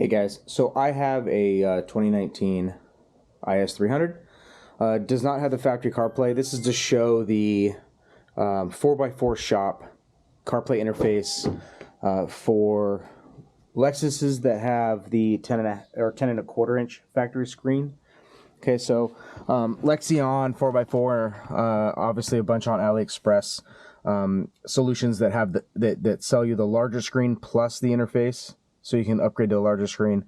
Hey guys, so I have a 2019 IS300. Does not have the factory CarPlay. This is to show the 4x4 shop CarPlay interface for Lexuses that have the 10.25 inch factory screen. Okay, so Lexion 4x4, obviously a bunch on AliExpress. Solutions that have that sell you the larger screen plus the interface, so you can upgrade to a larger screen,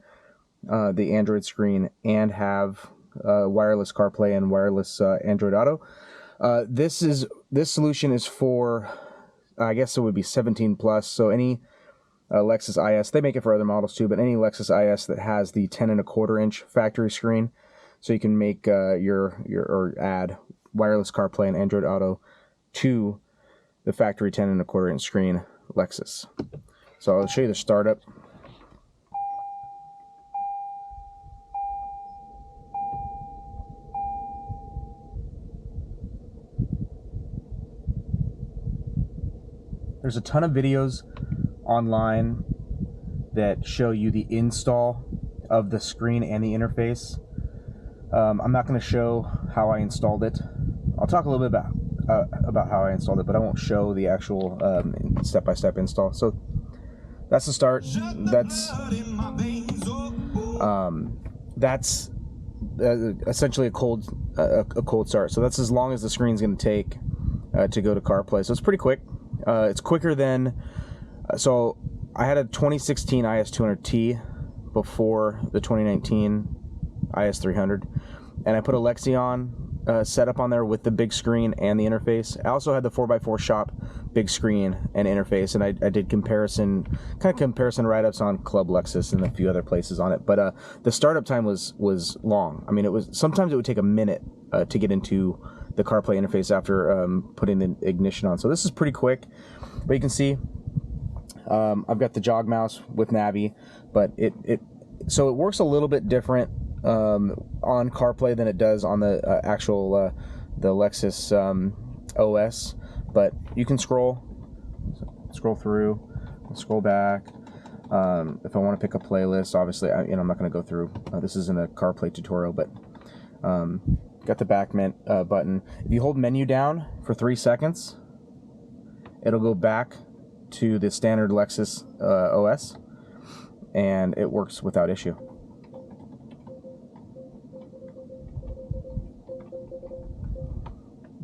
the Android screen, and have wireless CarPlay and wireless Android Auto. This solution is for, I guess it would be 17 plus. So any Lexus IS, they make it for other models too, but any Lexus IS that has the 10.25 inch factory screen, so you can make or add wireless CarPlay and Android Auto to the factory 10.25 inch screen Lexus. So I'll show you the startup. There's a ton of videos online that show you the install of the screen and the interface. I'm not going to show how I installed it. I'll talk a little bit about how I installed it, but I won't show the actual step-by-step install. So that's the start. That's essentially a cold start. So that's as long as the screen's going to take to go to CarPlay. So it's pretty quick. It's quicker than, so I had a 2016 IS200T before the 2019 IS300, and I put a Lexion setup on there with the big screen and the interface. I also had the 4x4 shop big screen and interface, and I did comparison write-ups on Club Lexus and a few other places on it. But the startup time was long. I mean, sometimes it would take a minute to get into the CarPlay interface after putting the ignition on. So this is pretty quick, but you can see I've got the jog mouse with Navi, but so it works a little bit different on CarPlay than it does on the actual the Lexus OS. But you can scroll through, scroll back. If I want to pick a playlist, obviously, I'm not going to go through. This isn't a CarPlay tutorial, but got the back button. If you hold menu down for 3 seconds, it'll go back to the standard Lexus OS, and it works without issue.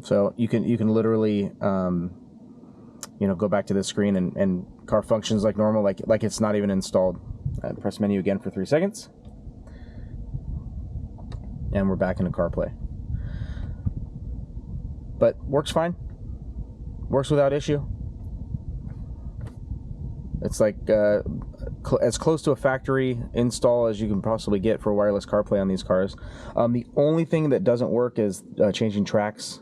So you can literally go back to this screen and car functions like normal, like it's not even installed. Press menu again for 3 seconds, and we're back into CarPlay. But works fine. Works without issue. It's like as close to a factory install as you can possibly get for wireless CarPlay on these cars. The only thing that doesn't work is changing tracks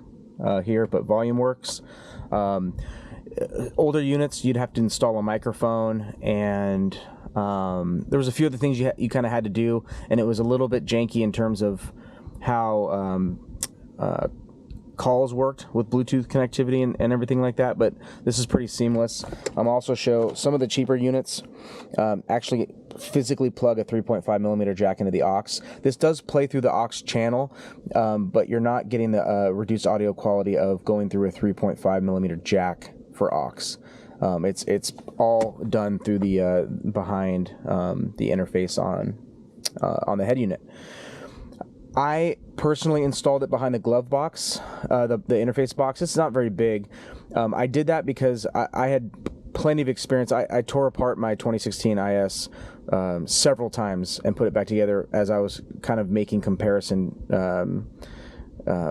here, but volume works. Older units, you'd have to install a microphone, and there was a few other things you kind of had to do, and it was a little bit janky in terms of how calls worked with Bluetooth connectivity and everything like that, but this is pretty seamless. I'm also show some of the cheaper units actually physically plug a 3.5 millimeter jack into the aux. This does play through the aux channel, but you're not getting the reduced audio quality of going through a 3.5 millimeter jack for aux. It's all done through the behind the interface on the head unit. I personally installed it behind the glove box, the interface box. It's not very big. I did that because I had plenty of experience. I tore apart my 2016 IS several times and put it back together as I was kind of making comparison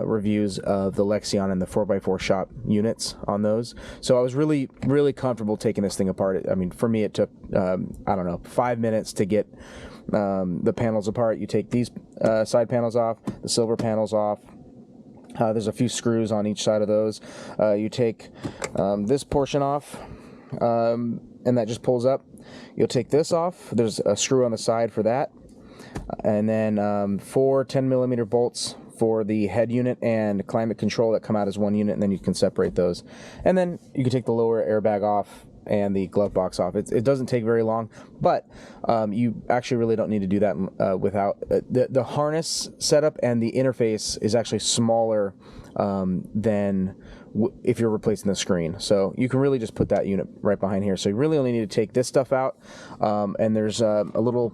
reviews of the Lexion and the 4x4 shop units on those. So I was really, really comfortable taking this thing apart. I mean, for me, it took, 5 minutes to get the panels apart. You take these side panels off, the silver panels off. There's a few screws on each side of those. You take this portion off, and that just pulls up. You'll take this off. There's a screw on the side for that. And then 4 10-millimeter bolts for the head unit and climate control that come out as one unit, and then you can separate those. And then you can take the lower airbag off and the glove box off. It doesn't take very long, but you actually really don't need to do that without the harness setup, and the interface is actually smaller than if you're replacing the screen. So you can really just put that unit right behind here. So you really only need to take this stuff out, and there's a little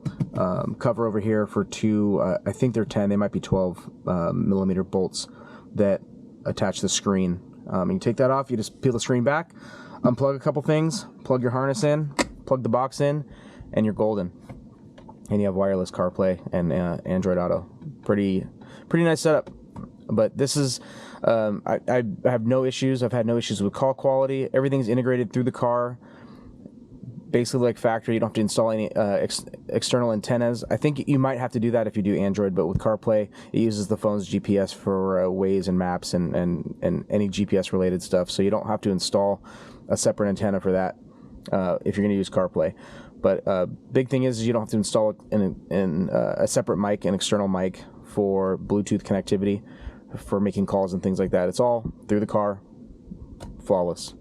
cover over here for two, I think they're 10, they might be 12 millimeter bolts that attach the screen. You take that off, you just peel the screen back, unplug a couple things, plug your harness in, plug the box in, and you're golden. And you have wireless CarPlay and Android Auto. Pretty nice setup. But this is, I have no issues. I've had no issues with call quality. Everything's integrated through the car, basically like factory. You don't have to install any external antennas. I think you might have to do that if you do Android, but with CarPlay, it uses the phone's GPS for Waze and maps and any GPS related stuff. So you don't have to install a separate antenna for that if you're going to use CarPlay. But big thing is you don't have to install a separate mic, an external mic for Bluetooth connectivity for making calls and things like that. It's all through the car, flawless.